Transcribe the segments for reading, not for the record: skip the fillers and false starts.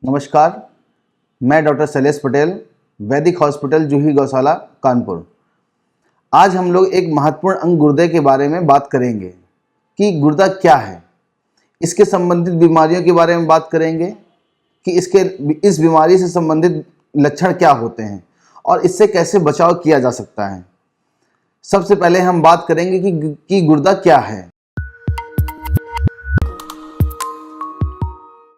नमस्कार, मैं डॉक्टर शैलेश पटेल, वैदिक हॉस्पिटल जूही गौशाला कानपुर। आज हम लोग एक महत्वपूर्ण अंग गुर्दे के बारे में बात करेंगे कि गुर्दा क्या है, इसके संबंधित बीमारियों के बारे में बात करेंगे कि इस बीमारी से संबंधित लक्षण क्या होते हैं और इससे कैसे बचाव किया जा सकता है। सबसे पहले हम बात करेंगे कि गुर्दा क्या है।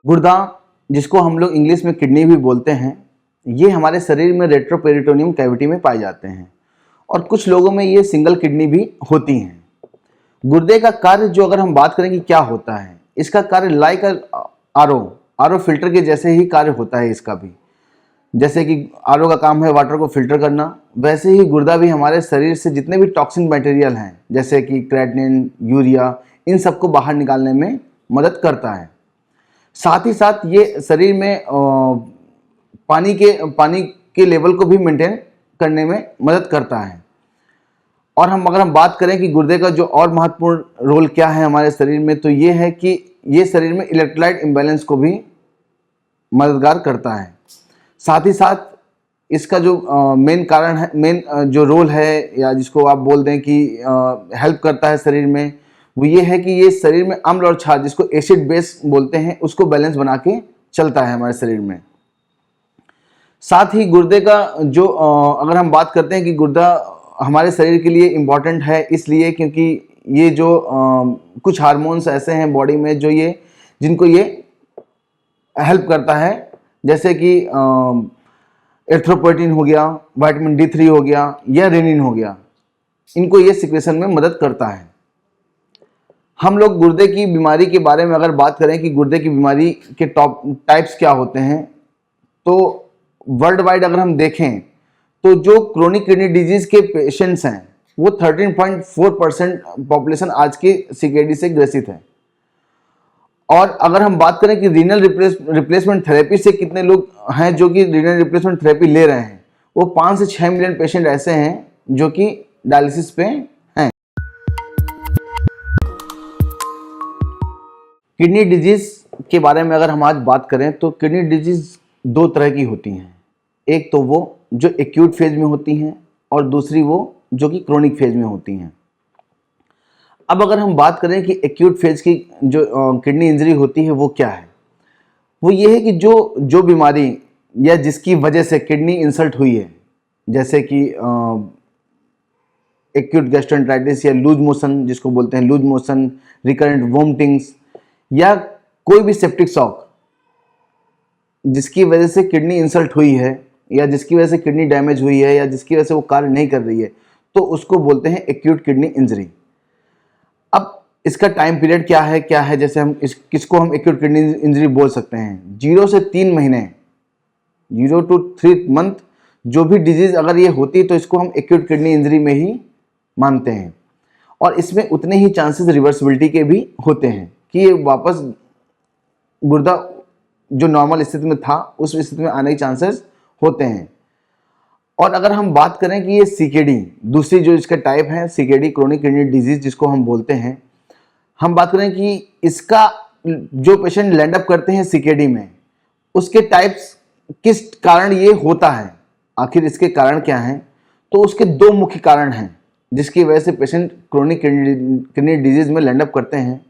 गुर्दा, जिसको हम लोग इंग्लिश में किडनी भी बोलते हैं, ये हमारे शरीर में रेट्रोपेरिटोनियम कैविटी में पाए जाते हैं और कुछ लोगों में ये सिंगल किडनी भी होती हैं। गुर्दे का कार्य जो अगर हम बात करें कि क्या होता है, इसका कार्य लाइक आरओ फिल्टर के जैसे ही कार्य होता है। इसका भी जैसे कि आरओ का काम है वाटर को फिल्टर करना, वैसे ही गुर्दा भी हमारे शरीर से जितने भी टॉक्सिन मटेरियल हैं जैसे कि क्रेटिनिन, यूरिया, इन सबको बाहर निकालने में मदद करता है। साथ ही साथ ये शरीर में पानी के लेवल को भी मेंटेन करने में मदद करता है। और अगर हम बात करें कि गुर्दे का जो और महत्वपूर्ण रोल क्या है हमारे शरीर में, तो ये है कि ये शरीर में इलेक्ट्रोलाइट इम्बैलेंस को भी मददगार करता है। साथ ही साथ इसका जो मेन जो रोल है, या जिसको आप बोल दें कि हेल्प करता है शरीर में, वो ये है कि ये शरीर में अम्ल और क्षार, जिसको एसिड बेस बोलते हैं, उसको बैलेंस बना के चलता है हमारे शरीर में। साथ ही गुर्दे का जो अगर हम बात करते हैं कि गुर्दा हमारे शरीर के लिए इम्पॉर्टेंट है, इसलिए क्योंकि ये जो कुछ हार्मोन्स ऐसे हैं बॉडी में जो जिनको ये हेल्प करता है, जैसे कि एरिथ्रोपोएटिन हो गया, विटामिन D3 हो गया या रेनिन हो गया, इनको ये सिक्रेशन में मदद करता है। हम लोग गुर्दे की बीमारी के बारे में अगर बात करें कि गुर्दे की बीमारी के टाइप्स क्या होते हैं, तो वर्ल्ड वाइड अगर हम देखें तो जो क्रोनिक किडनी डिजीज के पेशेंट्स हैं वो 13.4% पॉपुलेशन आज के CKD से ग्रसित है। और अगर हम बात करें कि रीनल रिप्लेसमेंट थेरेपी से कितने लोग हैं जो कि रीनल रिप्लेसमेंट थेरेपी ले रहे हैं, वो 5 से 6 मिलियन पेशेंट ऐसे हैं जो कि डायलिसिस पे हैं। किडनी डिजीज के बारे में अगर हम आज बात करें तो किडनी डिजीज 2 तरह की होती हैं। एक तो वो जो एक्यूट फेज में होती हैं और दूसरी वो जो कि क्रोनिक फेज में होती हैं। अब अगर हम बात करें कि एक्यूट फेज की जो किडनी इंजरी होती है वो क्या है, वो ये है कि जो बीमारी या जिसकी वजह से किडनी इंसल्ट हुई है, जैसे कि एक्यूट गैस्ट्रोएंटेराइटिस या लूज मोशन, जिसको बोलते हैं लूज मोशन, रिकरेंट वोमिटिंग्स, या कोई भी सेप्टिक शॉक जिसकी वजह से किडनी इंसल्ट हुई है या जिसकी वजह से किडनी डैमेज हुई है या जिसकी वजह से वो कार्य नहीं कर रही है, तो उसको बोलते हैं एक्यूट किडनी इंजरी। अब इसका टाइम पीरियड क्या है, जैसे हम किसको हम एक्यूट किडनी इंजरी बोल सकते हैं, 0 से 3 महीने, 0 to 3 मंथ जो भी डिजीज अगर ये होती है तो इसको हम एक्यूट किडनी इंजरी में ही मानते हैं। और इसमें उतने ही चांसेस रिवर्सिबिलिटी के भी होते हैं कि ये वापस गुर्दा जो नॉर्मल स्थिति में था उस स्थिति में आने के चांसेस होते हैं। और अगर हम बात करें कि ये CKD, दूसरी जो इसका टाइप है CKD, क्रोनिक किडनी डिजीज जिसको हम बोलते हैं, हम बात करें कि इसका जो पेशेंट लैंड अप करते हैं CKD में, उसके टाइप्स किस कारण ये होता है, आखिर इसके कारण क्या हैं, तो उसके 2 मुख्य कारण हैं जिसकी वजह से पेशेंट क्रोनिक किडनी डिजीज में लैंड अप करते हैं।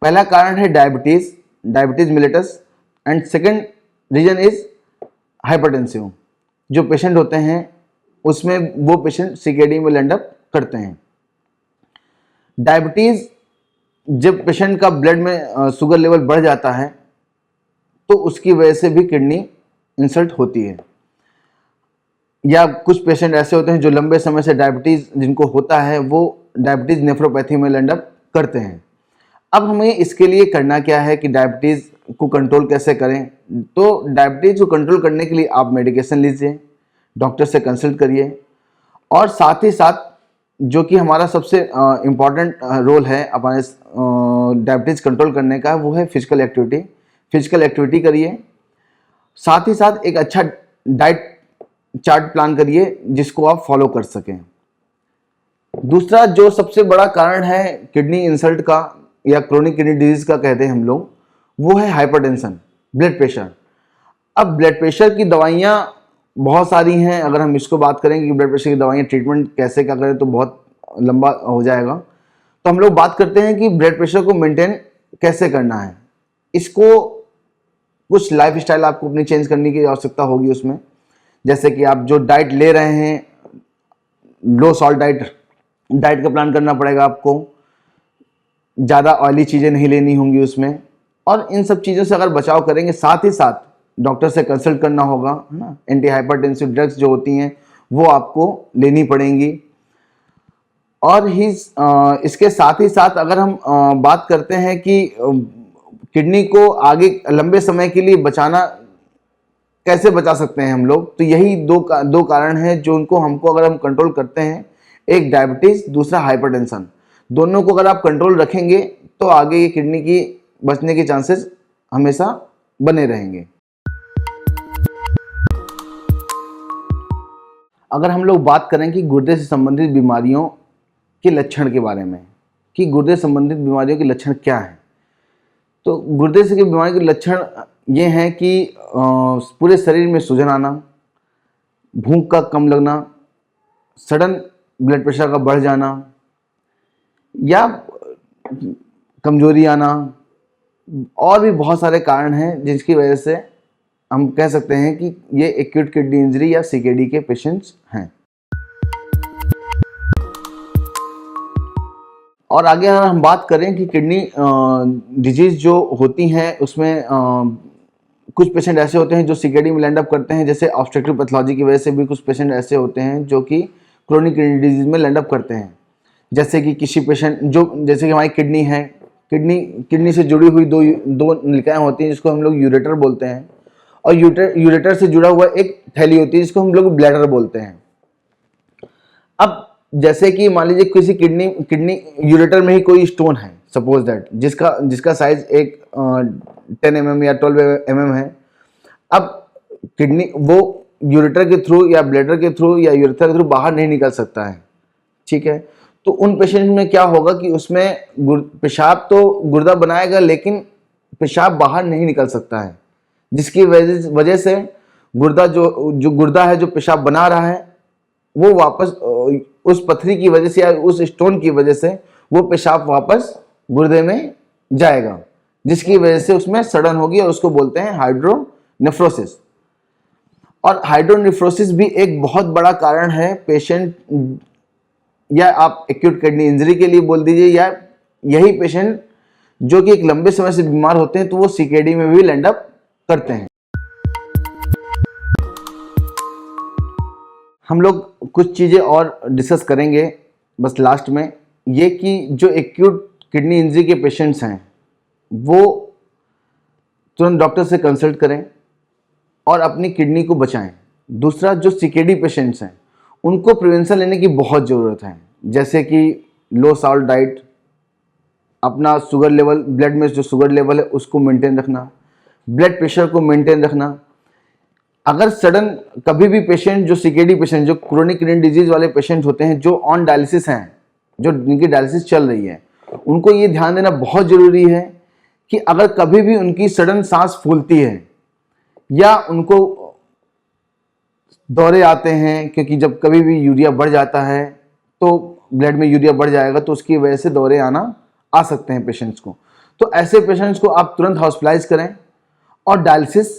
पहला कारण है diabetes mellitus, and second reason is hypertensive. जो पेशेंट होते हैं उसमें वो पेशेंट CKD में लैंड अप करते हैं। डायबिटीज, जब पेशेंट का ब्लड में शुगर लेवल बढ़ जाता है तो उसकी वजह से भी किडनी इंसल्ट होती है। या कुछ पेशेंट ऐसे होते हैं जो लंबे समय से डायबिटीज जिनको होता है वो डायबिटीज नेफ्रोपैथी में लैंड अप करते हैं। अब हमें इसके लिए करना क्या है कि डायबिटीज को कंट्रोल कैसे करें, तो डायबिटीज को कंट्रोल करने के लिए आप मेडिकेशन लीजिए, डॉक्टर से कंसल्ट करिए, और साथ ही साथ जो कि हमारा सबसे इम्पॉर्टेंट रोल है अपने डायबिटीज कंट्रोल करने का, वो है फिजिकल एक्टिविटी करिए। साथ ही साथ एक अच्छा डाइट चार्ट प्लान करिए जिसको आप फॉलो कर सकें। दूसरा जो सबसे बड़ा कारण है किडनी इंसल्ट का, या क्रोनिक किडनी डिजीज का कहते हैं हम लोग, वो है हाइपरटेंशन, ब्लड प्रेशर। अब ब्लड प्रेशर की दवाइयाँ बहुत सारी हैं। अगर हम इसको बात करेंगे कि ब्लड प्रेशर की दवाइयाँ ट्रीटमेंट कैसे क्या करें तो बहुत लंबा हो जाएगा। तो हम लोग बात करते हैं कि ब्लड प्रेशर को मेंटेन कैसे करना है। इसको कुछ लाइफ स्टाइल आपको अपनी चेंज करने की आवश्यकता होगी उसमें, जैसे कि आप जो डाइट ले रहे हैं, लो सॉल्ट डाइट का प्लान करना पड़ेगा आपको, ज़्यादा ऑयली चीज़ें नहीं लेनी होंगी उसमें, और इन सब चीज़ों से अगर बचाव करेंगे, साथ ही साथ डॉक्टर से कंसल्ट करना होगा, है ना। एंटी हाइपरटेंसिव ड्रग्स जो होती हैं वो आपको लेनी पड़ेंगी। और इसके साथ ही साथ अगर हम बात करते हैं कि किडनी को आगे लंबे समय के लिए बचाना, कैसे बचा सकते हैं हम लोग, तो यही दो कारण हैं जो हमको अगर हम कंट्रोल करते हैं, एक डायबिटीज, दूसरा हाइपरटेंशन। दोनों को अगर आप कंट्रोल रखेंगे तो आगे ये किडनी की बचने के चांसेस हमेशा बने रहेंगे। अगर हम लोग बात करें कि गुर्दे से संबंधित बीमारियों के लक्षण के बारे में, कि गुर्दे संबंधित बीमारियों के लक्षण क्या हैं, तो गुर्दे से की बीमारी के लक्षण ये हैं कि पूरे शरीर में सूजन आना, भूख का कम लगना, सडन ब्लड प्रेशर का बढ़ जाना या कमजोरी आना, और भी बहुत सारे कारण हैं जिसकी वजह से हम कह सकते हैं कि ये एक्यूट किडनी इंजरी या सीकेडी के पेशेंट्स हैं। और आगे अगर हम बात करें कि किडनी डिजीज जो होती हैं उसमें कुछ पेशेंट ऐसे होते हैं जो सीकेडी में लैंड अप करते हैं, जैसे ऑब्स्ट्रक्टिव पैथोलॉजी की वजह से भी कुछ पेशेंट ऐसे होते हैं जो कि क्रोनिक किडनी डिजीज में लैंड अप करते हैं। जैसे कि किसी पेशेंट जैसे कि हमारी किडनी है, किडनी से जुड़ी हुई दो नलिकाएं होती हैं जिसको हम लोग यूरेटर बोलते हैं, और यूरेटर से जुड़ा हुआ एक थैली होती है जिसको हम लोग ब्लैडर बोलते हैं। अब जैसे कि मान लीजिए किसी किडनी यूरेटर में ही कोई स्टोन है, सपोज दैट, जिसका साइज एक 10 mm या 12 mm है। अब किडनी वो यूरेटर के थ्रू या ब्लैडर के थ्रू या यूरेथ्रा के थ्रू बाहर नहीं निकल सकता है, ठीक है। तो उन पेशेंट में क्या होगा कि उसमें पेशाब तो गुर्दा बनाएगा लेकिन पेशाब बाहर नहीं निकल सकता है, जिसकी वजह से गुर्दा जो गुर्दा है जो पेशाब बना रहा है वो वापस उस पथरी की वजह से या उस स्टोन की वजह से वो पेशाब वापस गुर्दे में जाएगा, जिसकी वजह से उसमें सड़न होगी और उसको बोलते हैं हाइड्रोनेफ्रोसिस। और हाइड्रोनेफ्रोसिस भी एक बहुत बड़ा कारण है पेशेंट, या आप एक्यूट किडनी इंजरी के लिए बोल दीजिए, या यही पेशेंट जो कि एक लंबे समय से बीमार होते हैं तो वो सीकेडी में भी लैंड अप करते हैं। हम लोग कुछ चीज़ें और डिस्कस करेंगे बस लास्ट में, ये कि जो एक्यूट किडनी इंजरी के पेशेंट्स हैं वो तुरंत डॉक्टर से कंसल्ट करें और अपनी किडनी को बचाएं। दूसरा, जो सीकेडी पेशेंट्स हैं उनको प्रिवेंशन लेने की बहुत ज़रूरत है, जैसे कि लो सॉल्ट डाइट, अपना शुगर लेवल, ब्लड में जो शुगर लेवल है उसको मेंटेन रखना, ब्लड प्रेशर को मेंटेन रखना। अगर सडन कभी भी पेशेंट, जो सीकेडी पेशेंट, जो क्रोनिक किडनी डिजीज वाले पेशेंट होते हैं, जो ऑन डायलिसिस हैं, जो जिनकी डायलिसिस चल रही है, उनको ये ध्यान देना बहुत ज़रूरी है कि अगर कभी भी उनकी सडन सांस फूलती है या उनको दौरे आते हैं, क्योंकि जब कभी भी यूरिया बढ़ जाता है तो ब्लड में यूरिया बढ़ जाएगा तो उसकी वजह से दौरे आ सकते हैं पेशेंट्स को, तो ऐसे पेशेंट्स को आप तुरंत हॉस्पिटलाइज करें और डायलिसिस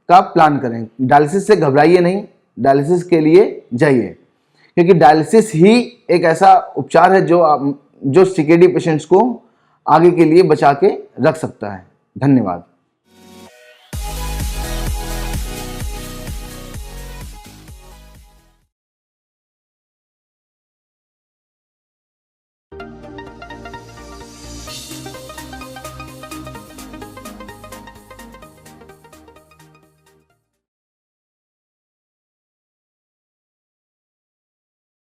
का प्लान करें। डायलिसिस से घबराइए नहीं, डायलिसिस के लिए जाइए, क्योंकि डायलिसिस ही एक ऐसा उपचार है जो सीकेडी पेशेंट्स को आगे के लिए बचा के रख सकता है। धन्यवाद।